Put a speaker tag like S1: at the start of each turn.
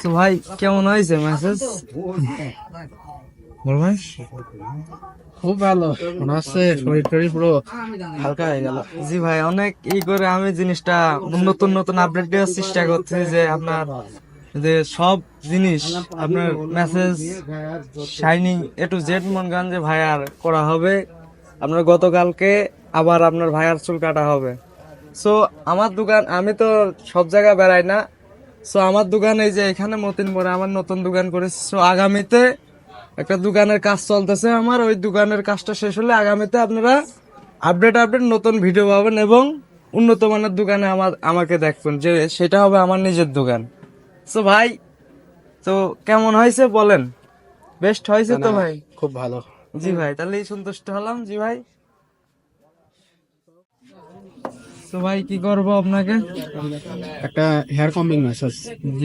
S1: তো ভাই কেমন হয়েছে মেসেজ? বল ভাই।
S2: খুব ভালো মনে হচ্ছে, শরীর টরীর পুরো হালকা হয়ে গেল।
S1: জি ভাই, অনেক করে আমি জিনিসটা নতুন নতুন আপডেট দেওয়ার চেষ্টা করছি, যে আপনার যে সব জিনিস আপনার message shining A to Z মন গান যে ভাইয়ার করা হবে। আপনার গতকালকে আবার আপনার ভাইয়ার চুল কাটা হবে। সো আমার দোকান, আমি তো সব জায়গায় বেড়াই না। সো আমার দোকান এই যে এখানে মতিনপুরে আমার নতুন দোকান করেছি। সো আগামীতে একটা দোকানের কাজ চলতেছে আমার, ওই দোকানের কাজটা শেষ হলে আগামীতে আপনারা আপডেট নতুন ভিডিও পাবেন, এবং উন্নত মানের দোকানে আমাকে দেখবেন, যে সেটা হবে আমার নিজের দোকান। সো ভাই, তো কেমন হয়েছে বলেন? বেস্ট হয়েছে তো ভাই?
S2: খুব ভালো।
S1: জি ভাই, তাহলে সন্তুষ্ট হলাম। জি ভাই, তো ভাই কি করবো আপনাকে?
S2: একটা হেয়ার কম্বিং মেসেজ।
S1: জি।